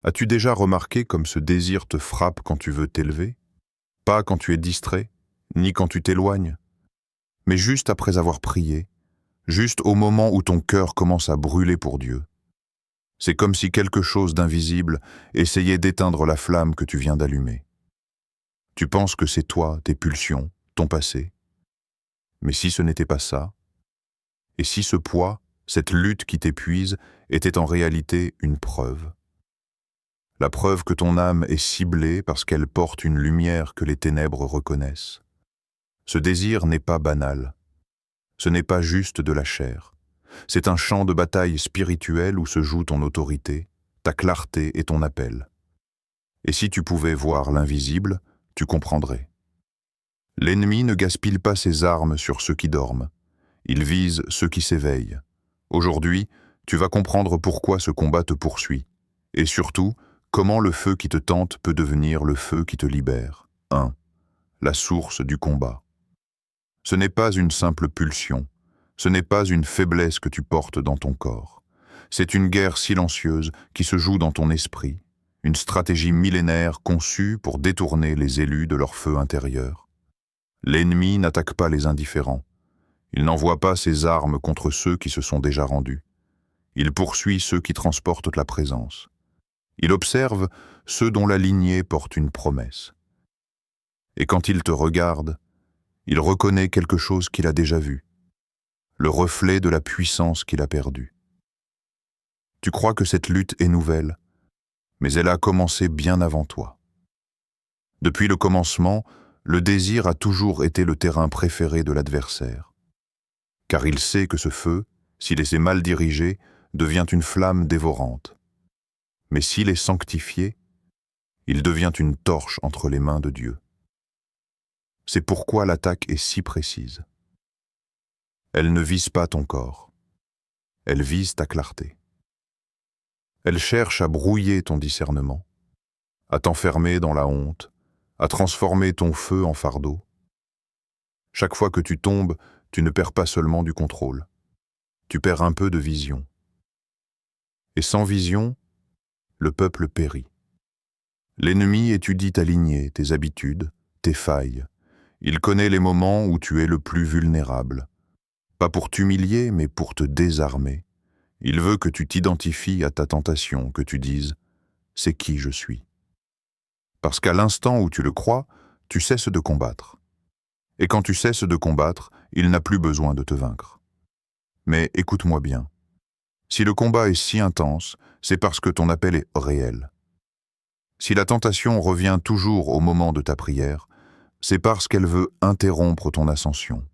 As-tu déjà remarqué comme ce désir te frappe quand tu veux t'élever? Pas quand tu es distrait, ni quand tu t'éloignes, mais juste après avoir prié, juste au moment où ton cœur commence à brûler pour Dieu. C'est comme si quelque chose d'invisible essayait d'éteindre la flamme que tu viens d'allumer. Tu penses que c'est toi, tes pulsions, ton passé. Mais si ce n'était pas ça, et si ce poids, cette lutte qui t'épuise, était en réalité une preuve? La preuve que ton âme est ciblée parce qu'elle porte une lumière que les ténèbres reconnaissent. Ce désir n'est pas banal. Ce n'est pas juste de la chair. C'est un champ de bataille spirituel où se joue ton autorité, ta clarté et ton appel. Et si tu pouvais voir l'invisible, tu comprendrais. L'ennemi ne gaspille pas ses armes sur ceux qui dorment. Il vise ceux qui s'éveillent. Aujourd'hui, tu vas comprendre pourquoi ce combat te poursuit. Et surtout, comment le feu qui te tente peut devenir le feu qui te libère. 1. La source du combat. Ce n'est pas une simple pulsion. Ce n'est pas une faiblesse que tu portes dans ton corps. C'est une guerre silencieuse qui se joue dans ton esprit, une stratégie millénaire conçue pour détourner les élus de leur feu intérieur. L'ennemi n'attaque pas les indifférents. Il n'envoie pas ses armes contre ceux qui se sont déjà rendus. Il poursuit ceux qui transportent la présence. Il observe ceux dont la lignée porte une promesse. Et quand il te regarde, il reconnaît quelque chose qu'il a déjà vu, le reflet de la puissance qu'il a perdue. Tu crois que cette lutte est nouvelle, mais elle a commencé bien avant toi. Depuis le commencement, le désir a toujours été le terrain préféré de l'adversaire. Car il sait que ce feu, s'il est mal dirigé, devient une flamme dévorante. Mais s'il est sanctifié, il devient une torche entre les mains de Dieu. C'est pourquoi l'attaque est si précise. Elle ne vise pas ton corps, elle vise ta clarté. Elle cherche à brouiller ton discernement, à t'enfermer dans la honte, à transformer ton feu en fardeau. Chaque fois que tu tombes, tu ne perds pas seulement du contrôle, tu perds un peu de vision. Et sans vision, le peuple périt. L'ennemi étudie ta lignée, tes habitudes, tes failles. Il connaît les moments où tu es le plus vulnérable. Pas pour t'humilier, mais pour te désarmer. Il veut que tu t'identifies à ta tentation, que tu dises « c'est qui je suis ». Parce qu'à l'instant où tu le crois, tu cesses de combattre. Et quand tu cesses de combattre, il n'a plus besoin de te vaincre. Mais écoute-moi bien. Si le combat est si intense, c'est parce que ton appel est réel. Si la tentation revient toujours au moment de ta prière, c'est parce qu'elle veut interrompre ton ascension.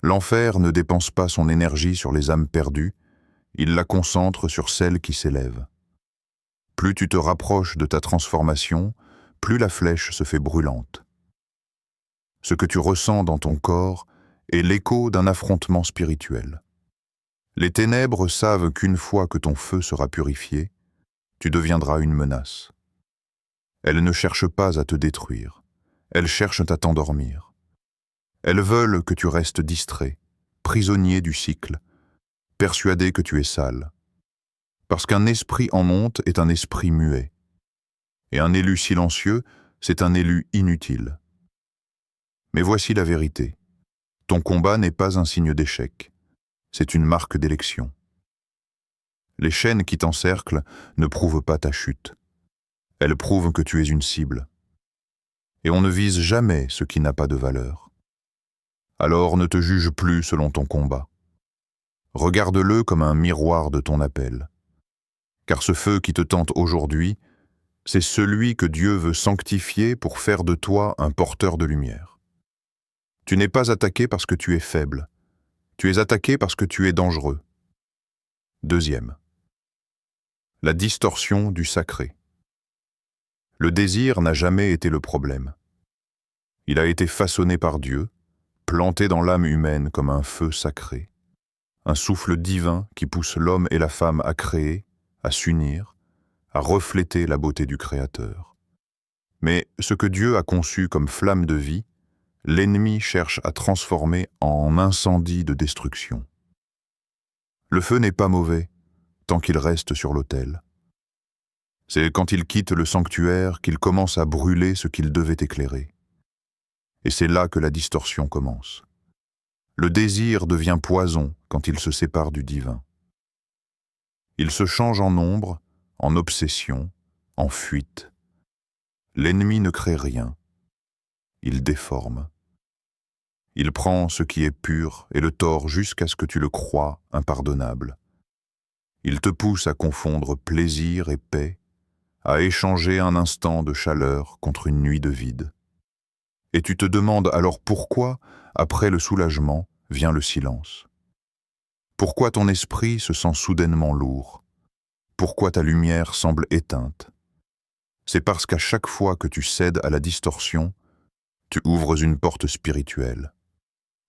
L'enfer ne dépense pas son énergie sur les âmes perdues, il la concentre sur celles qui s'élèvent. Plus tu te rapproches de ta transformation, plus la flèche se fait brûlante. Ce que tu ressens dans ton corps est l'écho d'un affrontement spirituel. Les ténèbres savent qu'une fois que ton feu sera purifié, tu deviendras une menace. Elles ne cherchent pas à te détruire, elles cherchent à t'endormir. Elles veulent que tu restes distrait, prisonnier du cycle, persuadé que tu es sale. Parce qu'un esprit en honte est un esprit muet. Et un élu silencieux, c'est un élu inutile. Mais voici la vérité. Ton combat n'est pas un signe d'échec, c'est une marque d'élection. Les chaînes qui t'encerclent ne prouvent pas ta chute. Elles prouvent que tu es une cible. Et on ne vise jamais ce qui n'a pas de valeur. Alors ne te juge plus selon ton combat. Regarde-le comme un miroir de ton appel. Car ce feu qui te tente aujourd'hui, c'est celui que Dieu veut sanctifier pour faire de toi un porteur de lumière. Tu n'es pas attaqué parce que tu es faible. Tu es attaqué parce que tu es dangereux. Deuxième. La distorsion du sacré. Le désir n'a jamais été le problème. Il a été façonné par Dieu, planté dans l'âme humaine comme un feu sacré, un souffle divin qui pousse l'homme et la femme à créer, à s'unir, à refléter la beauté du Créateur. Mais ce que Dieu a conçu comme flamme de vie, l'ennemi cherche à transformer en incendie de destruction. Le feu n'est pas mauvais tant qu'il reste sur l'autel. C'est quand il quitte le sanctuaire qu'il commence à brûler ce qu'il devait éclairer. Et c'est là que la distorsion commence. Le désir devient poison quand il se sépare du divin. Il se change en ombre, en obsession, en fuite. L'ennemi ne crée rien. Il déforme. Il prend ce qui est pur et le tord jusqu'à ce que tu le crois impardonnable. Il te pousse à confondre plaisir et paix, à échanger un instant de chaleur contre une nuit de vide. Et tu te demandes alors pourquoi, après le soulagement, vient le silence. Pourquoi ton esprit se sent soudainement lourd? Pourquoi ta lumière semble éteinte? C'est parce qu'à chaque fois que tu cèdes à la distorsion, tu ouvres une porte spirituelle.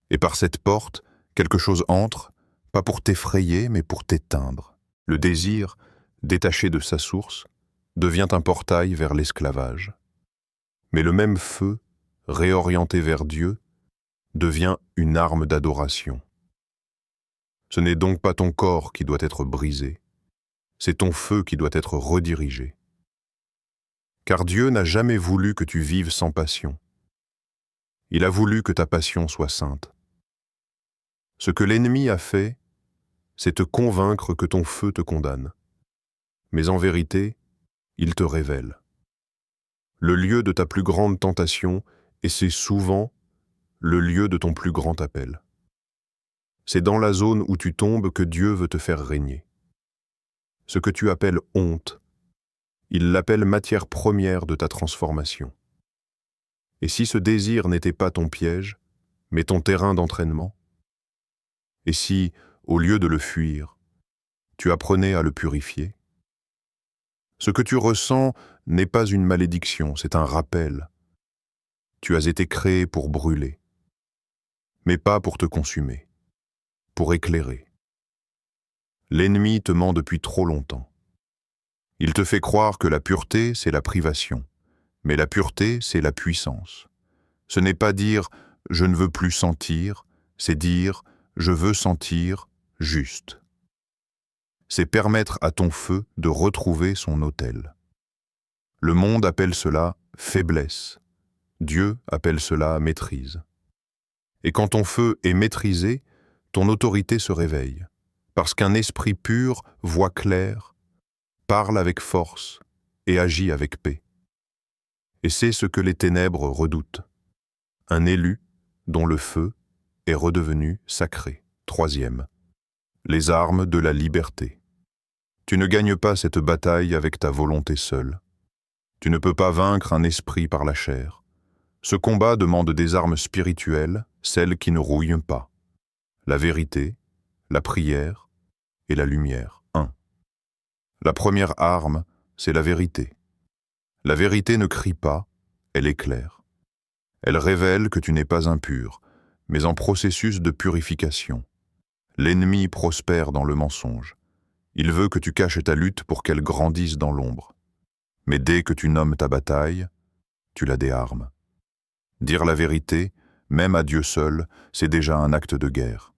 Et par cette porte, quelque chose entre, pas pour t'effrayer, mais pour t'éteindre. Le désir, détaché de sa source, devient un portail vers l'esclavage. Mais le même feu, réorienté vers Dieu, devient une arme d'adoration. Ce n'est donc pas ton corps qui doit être brisé, c'est ton feu qui doit être redirigé. Car Dieu n'a jamais voulu que tu vives sans passion. Il a voulu que ta passion soit sainte. Ce que l'ennemi a fait, c'est te convaincre que ton feu te condamne. Mais en vérité, il te révèle le lieu de ta plus grande tentation, et c'est souvent le lieu de ton plus grand appel. C'est dans la zone où tu tombes que Dieu veut te faire régner. Ce que tu appelles honte, il l'appelle matière première de ta transformation. Et si ce désir n'était pas ton piège, mais ton terrain d'entraînement? Et si, au lieu de le fuir, tu apprenais à le purifier? Ce que tu ressens n'est pas une malédiction, c'est un rappel. Tu as été créé pour brûler, mais pas pour te consumer, pour éclairer. L'ennemi te ment depuis trop longtemps. Il te fait croire que la pureté, c'est la privation, mais la pureté, c'est la puissance. Ce n'est pas dire « je ne veux plus sentir », c'est dire « je veux sentir juste ». C'est permettre à ton feu de retrouver son autel. Le monde appelle cela faiblesse. Dieu appelle cela maîtrise. Et quand ton feu est maîtrisé, ton autorité se réveille, parce qu'un esprit pur voit clair, parle avec force et agit avec paix. Et c'est ce que les ténèbres redoutent. Un élu dont le feu est redevenu sacré. Troisième, les armes de la liberté. Tu ne gagnes pas cette bataille avec ta volonté seule. Tu ne peux pas vaincre un esprit par la chair. Ce combat demande des armes spirituelles, celles qui ne rouillent pas. La vérité, la prière et la lumière. 1. La première arme, c'est la vérité. La vérité ne crie pas, elle éclaire. Elle révèle que tu n'es pas impur, mais en processus de purification. L'ennemi prospère dans le mensonge. Il veut que tu caches ta lutte pour qu'elle grandisse dans l'ombre. Mais dès que tu nommes ta bataille, tu la déarmes. Dire la vérité, même à Dieu seul, c'est déjà un acte de guerre.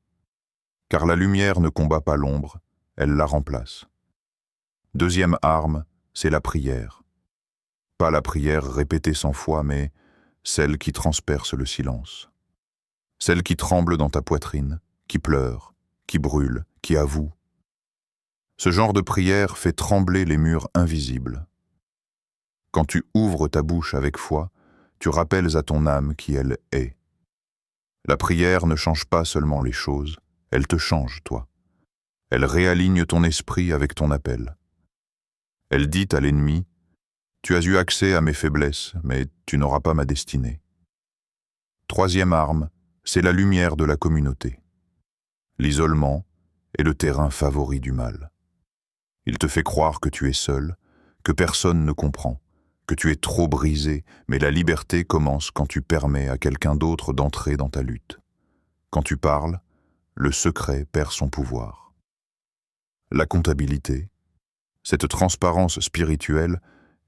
Car la lumière ne combat pas l'ombre, elle la remplace. Deuxième arme, c'est la prière. Pas la prière répétée 100 fois, mais celle qui transperce le silence. Celle qui tremble dans ta poitrine, qui pleure, qui brûle, qui avoue. Ce genre de prière fait trembler les murs invisibles. Quand tu ouvres ta bouche avec foi, tu rappelles à ton âme qui elle est. La prière ne change pas seulement les choses, elle te change, toi. Elle réaligne ton esprit avec ton appel. Elle dit à l'ennemi, « Tu as eu accès à mes faiblesses, mais tu n'auras pas ma destinée. » Troisième arme, c'est la lumière de la communauté. L'isolement est le terrain favori du mal. Il te fait croire que tu es seul, que personne ne comprend, que tu es trop brisé, mais la liberté commence quand tu permets à quelqu'un d'autre d'entrer dans ta lutte. Quand tu parles, le secret perd son pouvoir. La comptabilité, cette transparence spirituelle,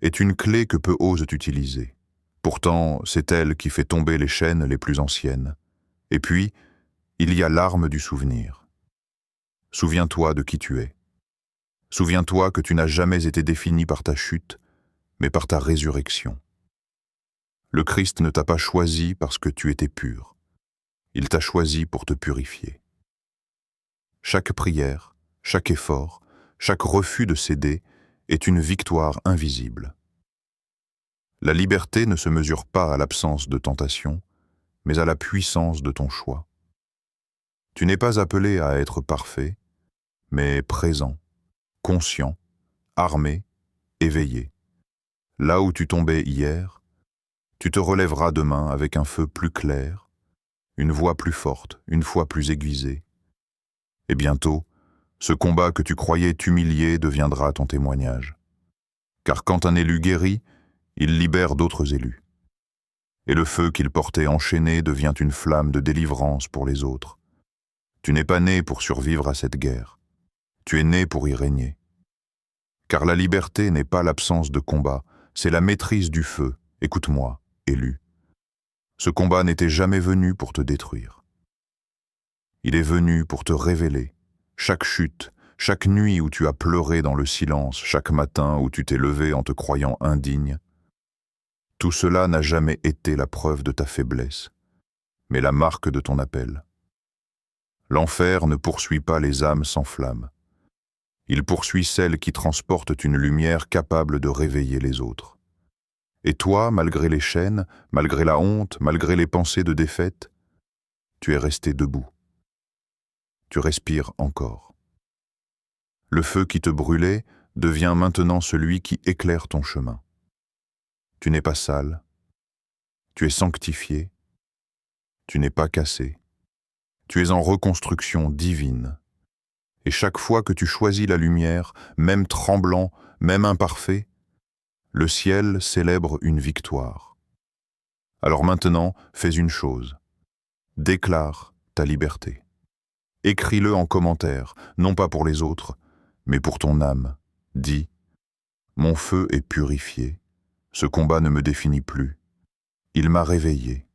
est une clé que peu osent utiliser. Pourtant, c'est elle qui fait tomber les chaînes les plus anciennes. Et puis, il y a l'arme du souvenir. Souviens-toi de qui tu es. Souviens-toi que tu n'as jamais été défini par ta chute, mais par ta résurrection. Le Christ ne t'a pas choisi parce que tu étais pur. Il t'a choisi pour te purifier. Chaque prière, chaque effort, chaque refus de céder est une victoire invisible. La liberté ne se mesure pas à l'absence de tentation, mais à la puissance de ton choix. Tu n'es pas appelé à être parfait, mais présent, conscient, armé, éveillé. Là où tu tombais hier, tu te relèveras demain avec un feu plus clair, une voix plus forte, une foi plus aiguisée. Et bientôt, ce combat que tu croyais t'humilier deviendra ton témoignage. Car quand un élu guérit, il libère d'autres élus. Et le feu qu'il portait enchaîné devient une flamme de délivrance pour les autres. Tu n'es pas né pour survivre à cette guerre. Tu es né pour y régner. Car la liberté n'est pas l'absence de combat, c'est la maîtrise du feu. Écoute-moi, élu. Ce combat n'était jamais venu pour te détruire. Il est venu pour te révéler. Chaque chute, chaque nuit où tu as pleuré dans le silence, chaque matin où tu t'es levé en te croyant indigne, tout cela n'a jamais été la preuve de ta faiblesse, mais la marque de ton appel. L'enfer ne poursuit pas les âmes sans flamme. Il poursuit celles qui transportent une lumière capable de réveiller les autres. Et toi, malgré les chaînes, malgré la honte, malgré les pensées de défaite, tu es resté debout. Tu respires encore. Le feu qui te brûlait devient maintenant celui qui éclaire ton chemin. Tu n'es pas sale, tu es sanctifié, tu n'es pas cassé, tu es en reconstruction divine. Et chaque fois que tu choisis la lumière, même tremblant, même imparfait, le ciel célèbre une victoire. Alors maintenant, fais une chose. Déclare ta liberté. Écris-le en commentaire, non pas pour les autres, mais pour ton âme. Dis, mon feu est purifié. Ce combat ne me définit plus. Il m'a réveillé.